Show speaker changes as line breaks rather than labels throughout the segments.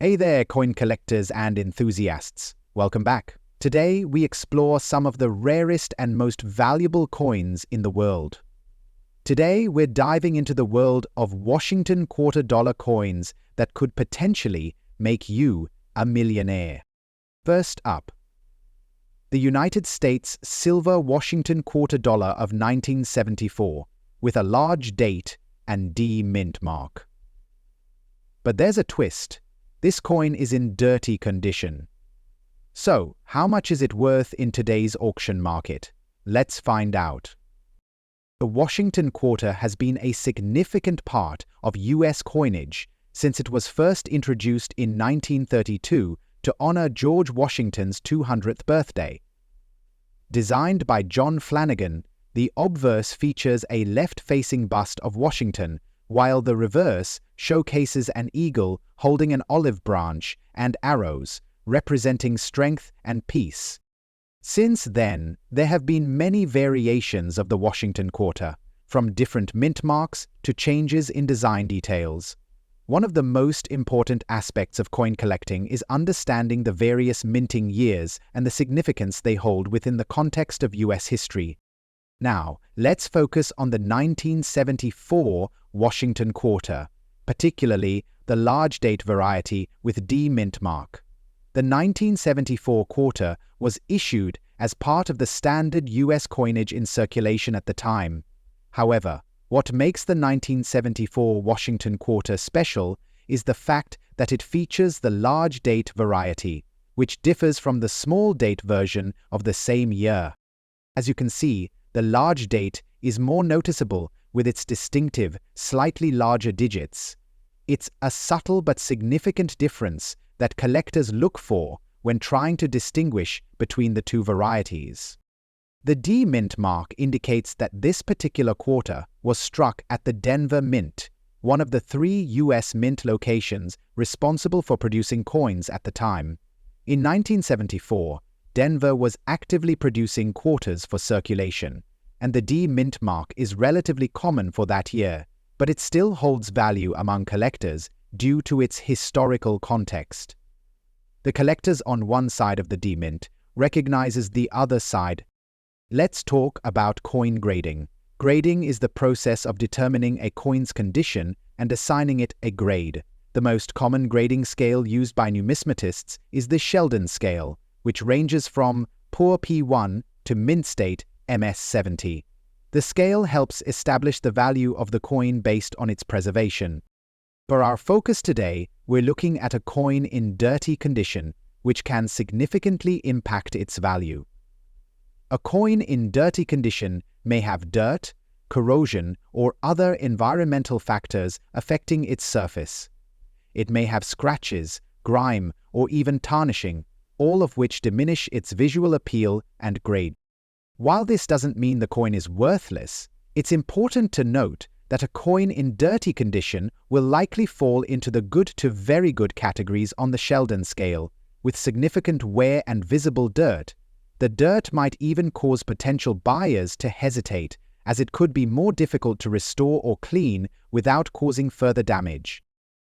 Hey there, coin collectors and enthusiasts. Welcome back. Today, we explore some of the rarest and most valuable coins in the world. Today, we're diving into the world of Washington quarter-dollar coins that could potentially make you a millionaire. First up, the United States silver Washington quarter-dollar of 1974, with a large date and D mint mark. But there's a twist. This coin is in dirty condition. So, how much is it worth in today's auction market? Let's find out. The Washington quarter has been a significant part of U.S. coinage since it was first introduced in 1932 to honor George Washington's 200th birthday. Designed by John Flanagan, the obverse features a left-facing bust of Washington, while the reverse showcases an eagle holding an olive branch and arrows, representing strength and peace. Since then, there have been many variations of the Washington quarter, from different mint marks to changes in design details. One of the most important aspects of coin collecting is understanding the various minting years and the significance they hold within the context of U.S. history. Now, let's focus on the 1974 Washington quarter, particularly the large date variety with D mint mark. The 1974 quarter was issued as part of the standard U.S. coinage in circulation at the time. However, what makes the 1974 Washington quarter special is the fact that it features the large date variety, which differs from the small date version of the same year. As you can see, the large date is more noticeable with its distinctive, slightly larger digits. It's a subtle but significant difference that collectors look for when trying to distinguish between the two varieties. The D mint mark indicates that this particular quarter was struck at the Denver Mint, one of the 3 U.S. mint locations responsible for producing coins at the time. In 1974, Denver was actively producing quarters for circulation, and the D mint mark is relatively common for that year, but it still holds value among collectors due to its historical context. The collectors on one side of the D mint recognizes the other side. Let's talk about coin grading. Grading is the process of determining a coin's condition and assigning it a grade. The most common grading scale used by numismatists is the Sheldon scale, which ranges from poor P1 to mint state MS70. The scale helps establish the value of the coin based on its preservation. For our focus today, we're looking at a coin in dirty condition, which can significantly impact its value. A coin in dirty condition may have dirt, corrosion, or other environmental factors affecting its surface. It may have scratches, grime, or even tarnishing, all of which diminish its visual appeal and grade. While this doesn't mean the coin is worthless, it's important to note that a coin in dirty condition will likely fall into the good to very good categories on the Sheldon scale, with significant wear and visible dirt. The dirt might even cause potential buyers to hesitate, as it could be more difficult to restore or clean without causing further damage.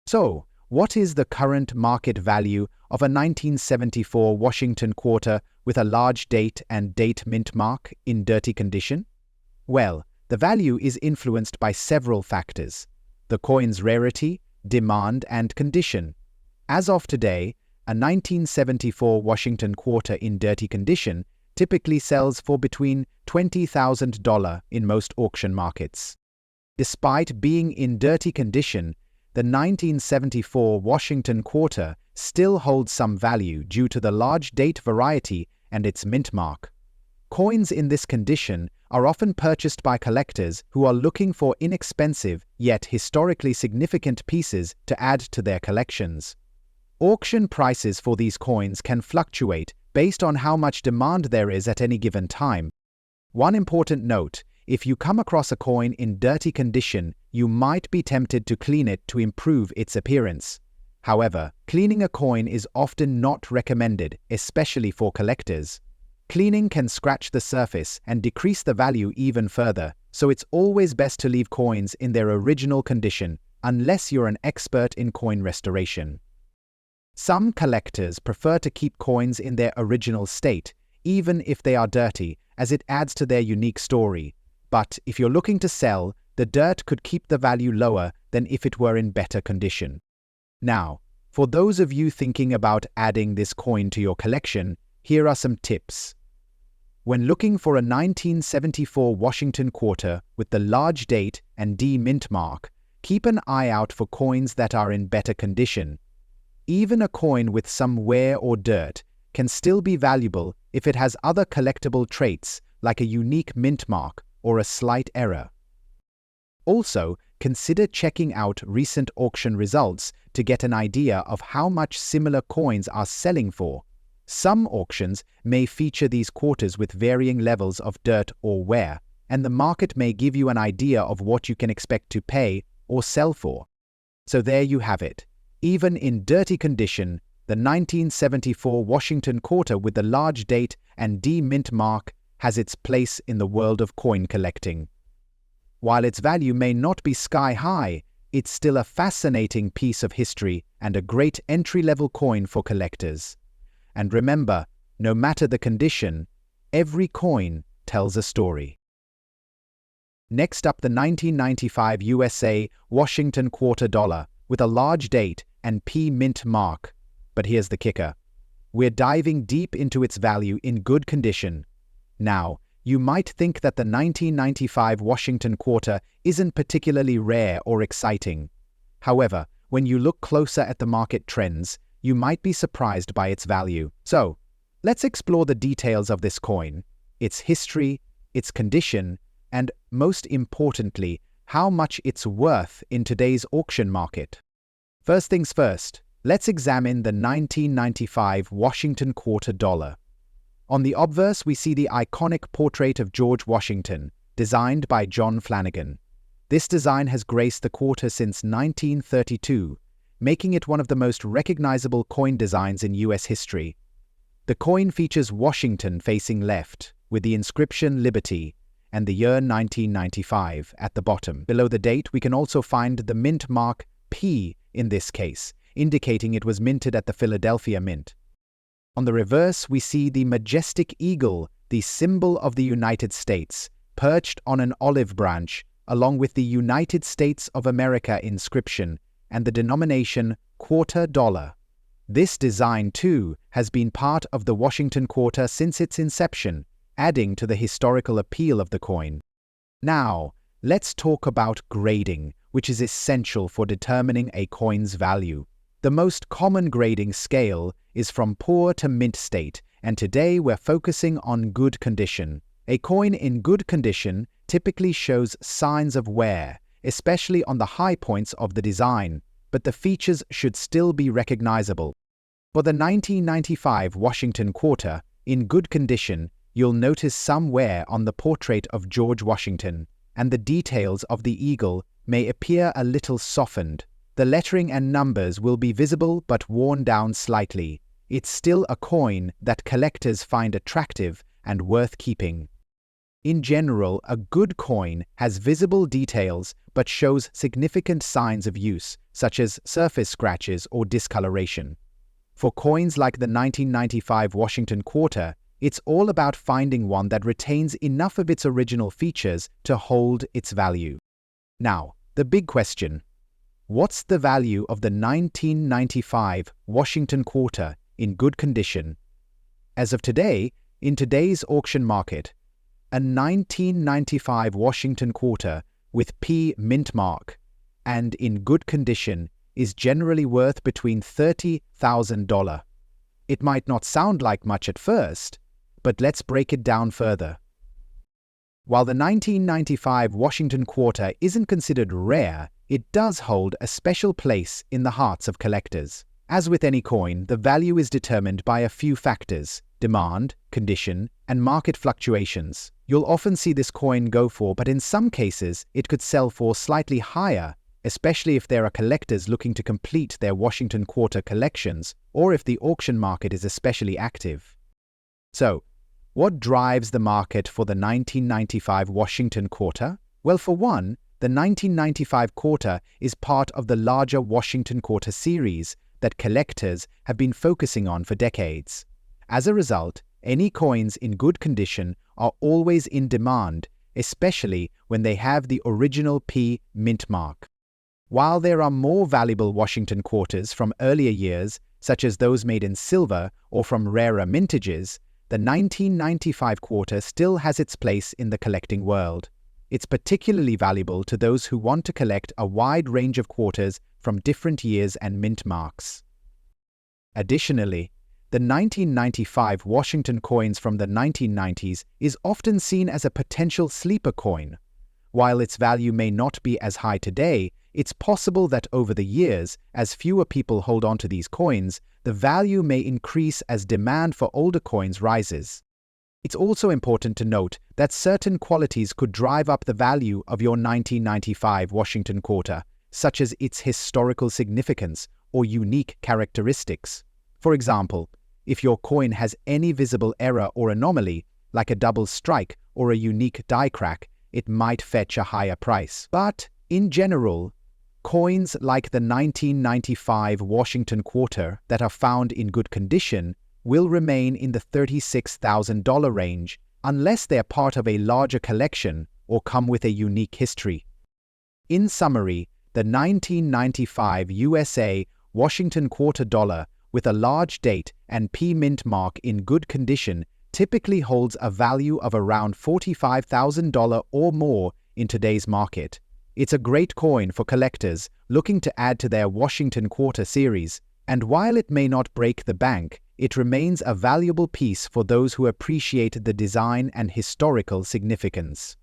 So, what is the current market value of a 1974 Washington quarter with a large date and date mint mark in dirty condition? Well, the value is influenced by several factors: the coin's rarity, demand, and condition. As of today, a 1974 Washington quarter in dirty condition typically sells for between $20,000 in most auction markets. Despite being in dirty condition, the 1974 Washington quarter still holds some value due to the large date variety and its mint mark. Coins in this condition are often purchased by collectors who are looking for inexpensive yet historically significant pieces to add to their collections. Auction prices for these coins can fluctuate based on how much demand there is at any given time. One important note: if you come across a coin in dirty condition, you might be tempted to clean it to improve its appearance. However, cleaning a coin is often not recommended, especially for collectors. Cleaning can scratch the surface and decrease the value even further, so it's always best to leave coins in their original condition, unless you're an expert in coin restoration. Some collectors prefer to keep coins in their original state, even if they are dirty, as it adds to their unique story. But if you're looking to sell, the dirt could keep the value lower than if it were in better condition. Now, for those of you thinking about adding this coin to your collection, here are some tips. When looking for a 1974 Washington quarter with the large date and D mint mark, keep an eye out for coins that are in better condition. Even a coin with some wear or dirt can still be valuable if it has other collectible traits like a unique mint mark or a slight error. Also, consider checking out recent auction results to get an idea of how much similar coins are selling for. Some auctions may feature these quarters with varying levels of dirt or wear, and the market may give you an idea of what you can expect to pay or sell for. So there you have it. Even in dirty condition, the 1974 Washington quarter with the large date and D mint mark has its place in the world of coin collecting. While its value may not be sky high, it's still a fascinating piece of history and a great entry-level coin for collectors. And remember, no matter the condition, every coin tells a story. Next up, the 1995 USA Washington quarter dollar with a large date and P mint mark. But here's the kicker. We're diving deep into its value in good condition. Now, you might think that the 1995 Washington quarter isn't particularly rare or exciting. However, when you look closer at the market trends, you might be surprised by its value. So, let's explore the details of this coin, its history, its condition, and most importantly, how much it's worth in today's auction market. First things first, let's examine the 1995 Washington quarter dollar. On the obverse, we see the iconic portrait of George Washington, designed by John Flanagan. This design has graced the quarter since 1932, making it one of the most recognizable coin designs in U.S. history. The coin features Washington facing left, with the inscription Liberty, and the year 1995 at the bottom. Below the date, we can also find the mint mark P in this case, indicating it was minted at the Philadelphia Mint. On the reverse, we see the majestic eagle, the symbol of the United States, perched on an olive branch, along with the United States of America inscription and the denomination quarter dollar. This design, too, has been part of the Washington quarter since its inception, adding to the historical appeal of the coin. Now, let's talk about grading, which is essential for determining a coin's value. The most common grading scale is from poor to mint state, and today we're focusing on good condition. A coin in good condition typically shows signs of wear, especially on the high points of the design, but the features should still be recognizable. For the 1995 Washington quarter, in good condition, you'll notice some wear on the portrait of George Washington, and the details of the eagle may appear a little softened. The lettering and numbers will be visible but worn down slightly. It's still a coin that collectors find attractive and worth keeping. In general, a good coin has visible details but shows significant signs of use, such as surface scratches or discoloration. For coins like the 1995 Washington quarter, it's all about finding one that retains enough of its original features to hold its value. Now, the big question. What's the value of the 1995 Washington quarter in good condition? As of today, in today's auction market, a 1995 Washington quarter with P mint mark and in good condition is generally worth between $30,000. It might not sound like much at first, but let's break it down further. While the 1995 Washington quarter isn't considered rare, it does hold a special place in the hearts of collectors. As with any coin, the value is determined by a few factors: demand, condition, and market fluctuations. You'll often see this coin go for, but in some cases, it could sell for slightly higher, especially if there are collectors looking to complete their Washington quarter collections, or if the auction market is especially active. So, what drives the market for the 1995 Washington quarter? Well, for one, the 1995 quarter is part of the larger Washington quarter series that collectors have been focusing on for decades. As a result, any coins in good condition are always in demand, especially when they have the original P mint mark. While there are more valuable Washington quarters from earlier years, such as those made in silver or from rarer mintages, the 1995 quarter still has its place in the collecting world. It's particularly valuable to those who want to collect a wide range of quarters from different years and mint marks. Additionally, the 1995 Washington coins from the 1990s is often seen as a potential sleeper coin. While its value may not be as high today, it's possible that over the years, as fewer people hold on to these coins, the value may increase as demand for older coins rises. It's also important to note that certain qualities could drive up the value of your 1995 Washington quarter, such as its historical significance or unique characteristics. For example, if your coin has any visible error or anomaly, like a double strike or a unique die crack, it might fetch a higher price. But, in general, coins like the 1995 Washington quarter that are found in good condition will remain in the $36,000 range unless they are part of a larger collection or come with a unique history. In summary, the 1995 USA Washington quarter dollar with a large date and P mint mark in good condition typically holds a value of around $45,000 or more in today's market. It's a great coin for collectors looking to add to their Washington quarter series, and while it may not break the bank, it remains a valuable piece for those who appreciate the design and historical significance.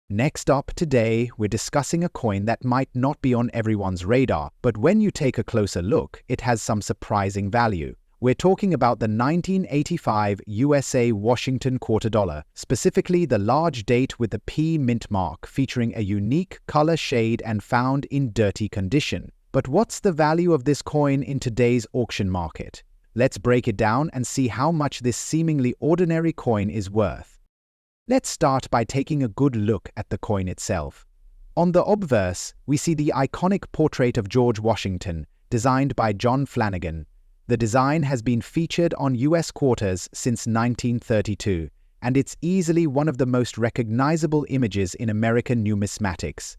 Next up today, we're discussing a coin that might not be on everyone's radar, but when you take a closer look, it has some surprising value. We're talking about the 1985 USA Washington quarter dollar, specifically the large date with the P mint mark featuring a unique color shade and found in dirty condition. But what's the value of this coin in today's auction market? Let's break it down and see how much this seemingly ordinary coin is worth. Let's start by taking a good look at the coin itself. On the obverse, we see the iconic portrait of George Washington, designed by John Flanagan. The design has been featured on US quarters since 1932, and it's easily one of the most recognizable images in American numismatics.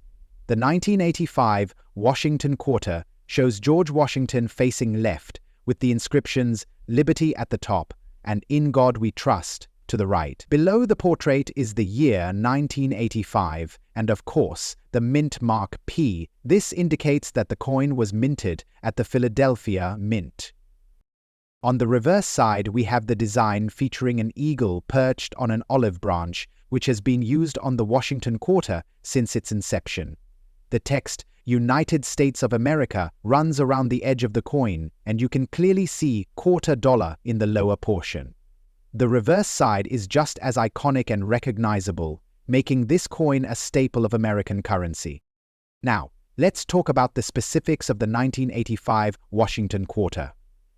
The 1985 Washington quarter shows George Washington facing left, with the inscriptions "Liberty" at the top and "In God We Trust" to the right. Below the portrait is the year 1985, and of course, the mint mark P. This indicates that the coin was minted at the Philadelphia Mint. On the reverse side, we have the design featuring an eagle perched on an olive branch, which has been used on the Washington quarter since its inception. The text, "United States of America," runs around the edge of the coin, and you can clearly see quarter dollar in the lower portion. The reverse side is just as iconic and recognizable, making this coin a staple of American currency. Now, let's talk about the specifics of the 1985 Washington quarter.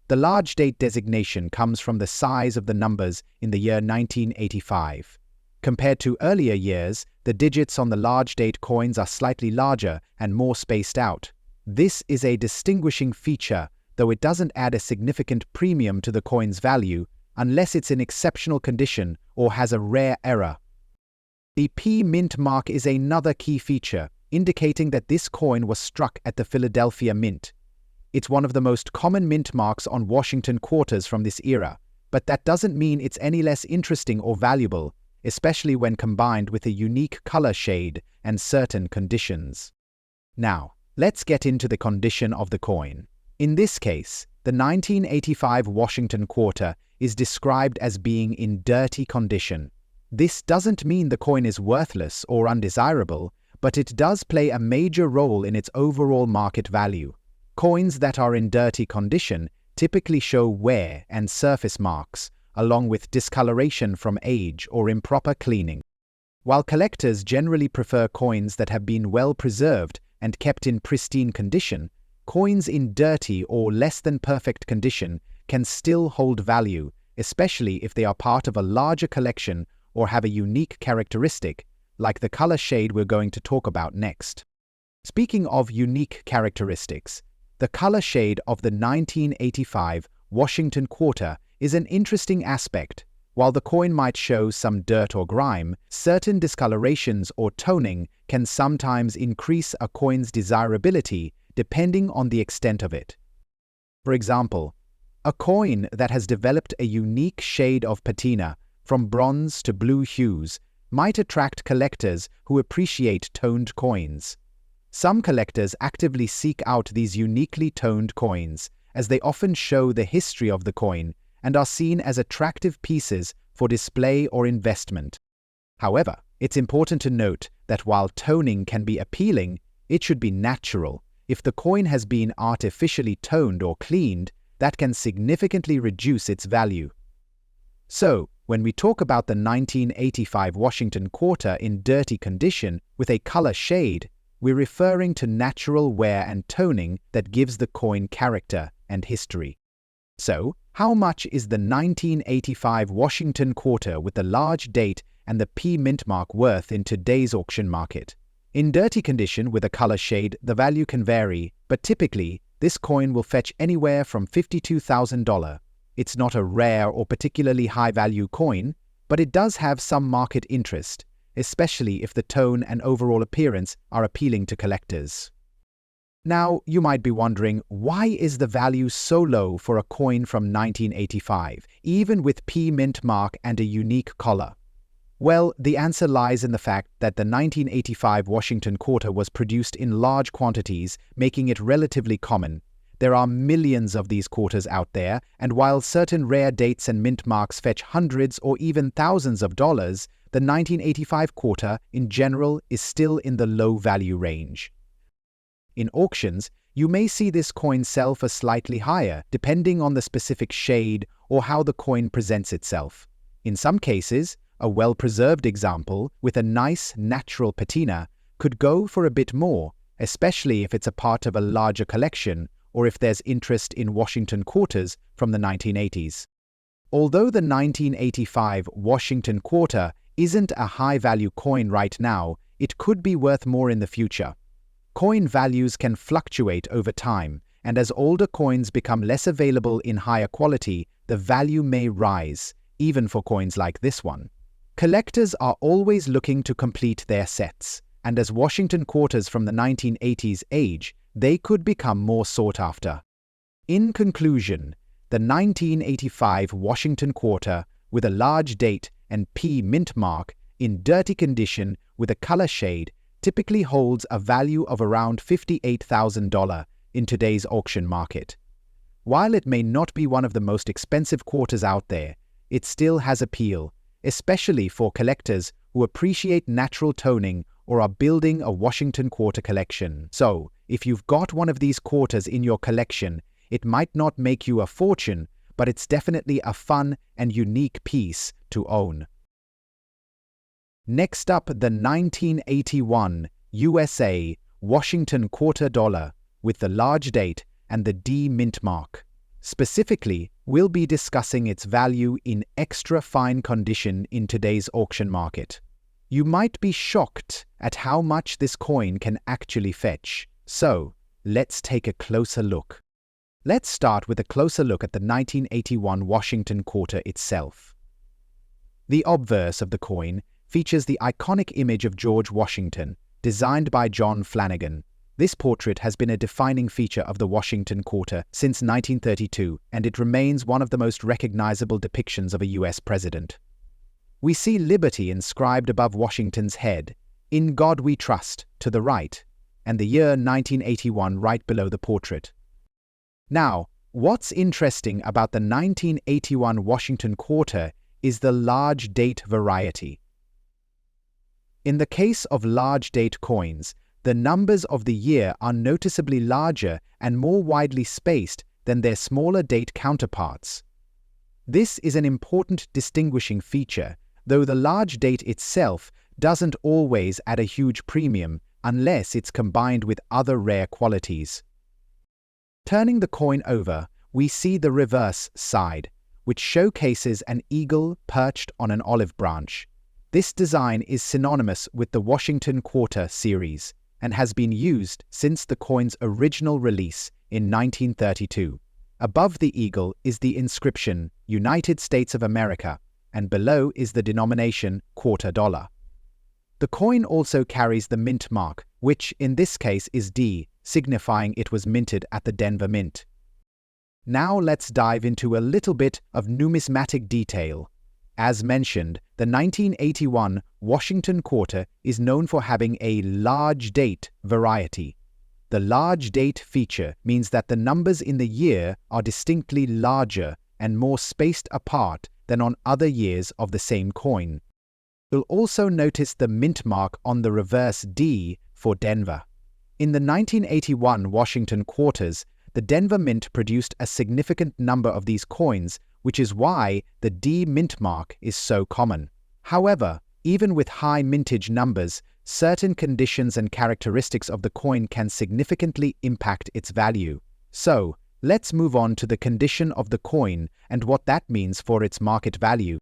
The large date designation comes from the size of the numbers in the year 1985. Compared to earlier years, the digits on the large date coins are slightly larger and more spaced out. This is a distinguishing feature, though it doesn't add a significant premium to the coin's value unless it's in exceptional condition or has a rare error. The P mint mark is another key feature, indicating that this coin was struck at the Philadelphia Mint. It's one of the most common mint marks on Washington quarters from this era, but that doesn't mean it's any less interesting or valuable, especially when combined with a unique color shade and certain conditions. Now, let's get into the condition of the coin. In this case, the 1985 Washington quarter is described as being in dirty condition. This doesn't mean the coin is worthless or undesirable, but it does play a major role in its overall market value. Coins that are in dirty condition typically show wear and surface marks, along with discoloration from age or improper cleaning. While collectors generally prefer coins that have been well preserved and kept in pristine condition, coins in dirty or less than perfect condition can still hold value, especially if they are part of a larger collection or have a unique characteristic, like the color shade we're going to talk about next. Speaking of unique characteristics, The color shade of the 1985 Washington quarter is an interesting aspect. While the coin might show some dirt or grime, certain discolorations or toning can sometimes increase a coin's desirability depending on the extent of it. For example, a coin that has developed a unique shade of patina, from bronze to blue hues, might attract collectors who appreciate toned coins. Some collectors actively seek out these uniquely toned coins, as they often show the history of the coin and are seen as attractive pieces for display or investment. However, it's important to note that while toning can be appealing, it should be natural. If the coin has been artificially toned or cleaned, that can significantly reduce its value. So, when we talk about the 1985 Washington quarter in dirty condition with a color shade, we're referring to natural wear and toning that gives the coin character and history. So, how much is the 1985 Washington quarter with the large date and the P mint mark worth in today's auction market? In dirty condition with a color shade, the value can vary, but typically, this coin will fetch anywhere from $52,000. It's not a rare or particularly high-value coin, but it does have some market interest, especially if the tone and overall appearance are appealing to collectors. Now, you might be wondering, why is the value so low for a coin from 1985, even with P mint mark and a unique collar? Well, the answer lies in the fact that the 1985 Washington quarter was produced in large quantities, making it relatively common. There are millions of these quarters out there, and while certain rare dates and mint marks fetch hundreds or even thousands of dollars, the 1985 quarter, in general, is still in the low-value range. In auctions, you may see this coin sell for slightly higher, depending on the specific shade or how the coin presents itself. In some cases, a well-preserved example with a nice, natural patina could go for a bit more, especially if it's a part of a larger collection or if there's interest in Washington quarters from the 1980s. Although the 1985 Washington quarter isn't a high-value coin right now, it could be worth more in the future. Coin values can fluctuate over time, and as older coins become less available in higher quality, the value may rise, even for coins like this one. Collectors are always looking to complete their sets, and as Washington quarters from the 1980s age, they could become more sought after. In conclusion, the 1985 Washington quarter, with a large date and P mint mark, in dirty condition with a color shade, typically holds a value of around $58,000 in today's auction market. While it may not be one of the most expensive quarters out there, it still has appeal, especially for collectors who appreciate natural toning or are building a Washington quarter collection. So, if you've got one of these quarters in your collection, it might not make you a fortune, but it's definitely a fun and unique piece to own. Next up, the 1981 USA Washington quarter dollar with the large date and the D mint mark. Specifically, we'll be discussing its value in extra fine condition in today's auction market. You might be shocked at how much this coin can actually fetch. So, let's take a closer look. Let's start with a closer look at the 1981 Washington quarter itself. The obverse of the coin features the iconic image of George Washington, designed by John Flanagan. This portrait has been a defining feature of the Washington quarter since 1932, and it remains one of the most recognizable depictions of a U.S. president. We see liberty inscribed above Washington's head, "In God We Trust," to the right, and the year 1981 right below the portrait. Now, what's interesting about the 1981 Washington quarter is the large date variety. In the case of large date coins, the numbers of the year are noticeably larger and more widely spaced than their smaller date counterparts. This is an important distinguishing feature, though the large date itself doesn't always add a huge premium unless it's combined with other rare qualities. Turning the coin over, we see the reverse side, which showcases an eagle perched on an olive branch. This design is synonymous with the Washington Quarter series. and has been used since the coin's original release in 1932. Above the eagle is the inscription United States of America, and below is the denomination quarter dollar. The coin also carries the mint mark, which in this case is D, signifying it was minted at the Denver Mint. Now let's dive into a little bit of numismatic detail. As mentioned, the 1981 Washington quarter is known for having a large date variety. The large date feature means that the numbers in the year are distinctly larger and more spaced apart than on other years of the same coin. You'll also notice the mint mark on the reverse D for Denver. In the 1981 Washington quarters, the Denver Mint produced a significant number of these coins, which is why the D mint mark is so common. However, even with high mintage numbers, certain conditions and characteristics of the coin can significantly impact its value. So, let's move on to the condition of the coin and what that means for its market value.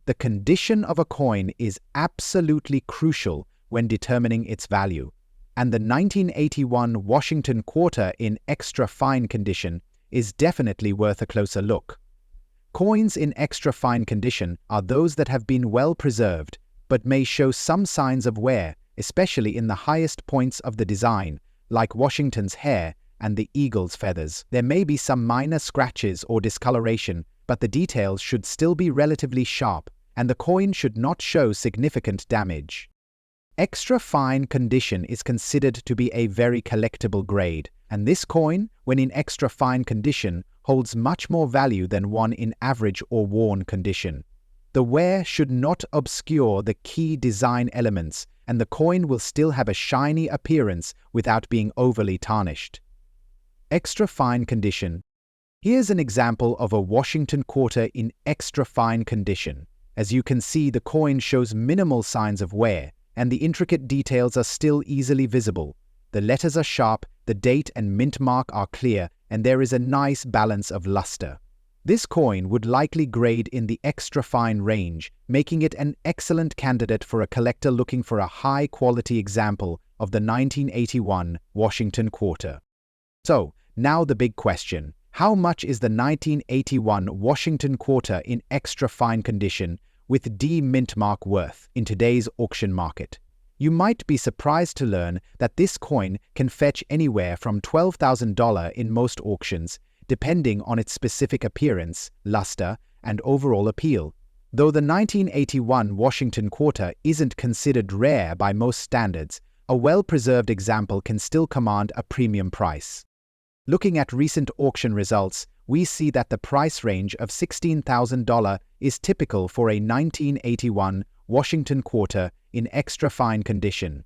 The condition of a coin is absolutely crucial when determining its value, and the 1981 Washington quarter in extra fine condition is definitely worth a closer look. Coins in extra fine condition are those that have been well preserved, but may show some signs of wear, especially in the highest points of the design, like Washington's hair and the eagle's feathers. There may be some minor scratches or discoloration, but the details should still be relatively sharp, and the coin should not show significant damage. Extra fine condition is considered to be a very collectible grade, and this coin, when in extra fine condition, holds much more value than one in average or worn condition. The wear should not obscure the key design elements, and the coin will still have a shiny appearance without being overly tarnished. Extra fine condition. Here's an example of a Washington quarter in extra fine condition. As you can see, the coin shows minimal signs of wear, and the intricate details are still easily visible. The letters are sharp, the date and mint mark are clear, and there is a nice balance of luster. This coin would likely grade in the extra fine range, making it an excellent candidate for a collector looking for a high-quality example of the 1981 Washington quarter. So, now the big question. How much is the 1981 Washington quarter in extra fine condition with D mint mark worth in today's auction market? You might be surprised to learn that this coin can fetch anywhere from $12,000 in most auctions, depending on its specific appearance, luster, and overall appeal. Though the 1981 Washington quarter isn't considered rare by most standards, a well-preserved example can still command a premium price. Looking at recent auction results, we see that the price range of $16,000 is typical for a 1981 Washington quarter in extra fine condition.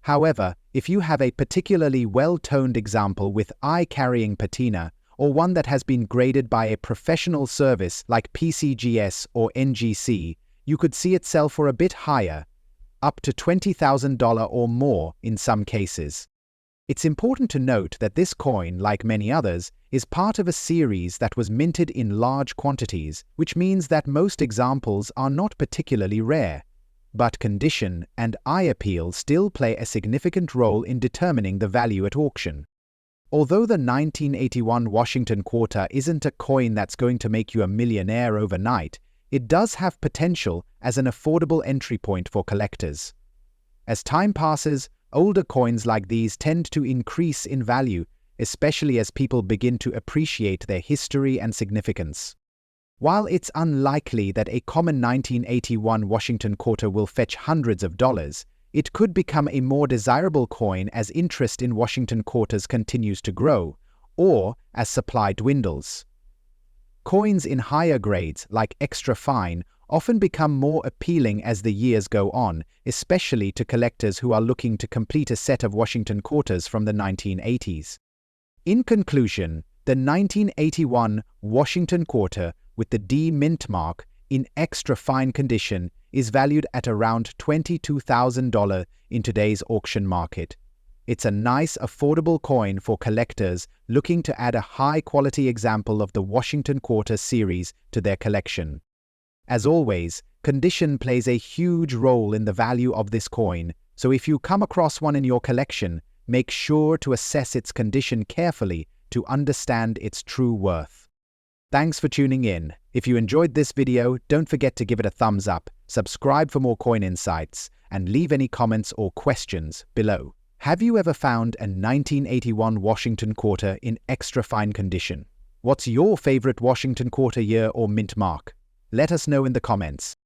However, if you have a particularly well-toned example with eye-carrying patina, or one that has been graded by a professional service like PCGS or NGC, you could see it sell for a bit higher, up to $20,000 or more in some cases. It's important to note that this coin, like many others, is part of a series that was minted in large quantities, which means that most examples are not particularly rare. But condition and eye appeal still play a significant role in determining the value at auction. Although the 1981 Washington quarter isn't a coin that's going to make you a millionaire overnight, it does have potential as an affordable entry point for collectors. As time passes, older coins like these tend to increase in value, especially as people begin to appreciate their history and significance. While it's unlikely that a common 1981 Washington quarter will fetch hundreds of dollars, it could become a more desirable coin as interest in Washington quarters continues to grow, or as supply dwindles. Coins in higher grades, like extra fine, often become more appealing as the years go on, especially to collectors who are looking to complete a set of Washington quarters from the 1980s. In conclusion, the 1981 Washington quarter with the D mint mark in extra fine condition is valued at around $22,000 in today's auction market. It's a nice, affordable coin for collectors looking to add a high-quality example of the Washington quarter series to their collection. As always, condition plays a huge role in the value of this coin, So if you come across one in your collection, make sure to assess its condition carefully to understand its true worth. Thanks for tuning in. If you enjoyed this video, don't forget to give it a thumbs up, subscribe for more coin insights, and leave any comments or questions below. Have you ever found a 1981 Washington quarter in extra fine condition? What's your favorite Washington quarter year or mint mark? Let us know in the comments.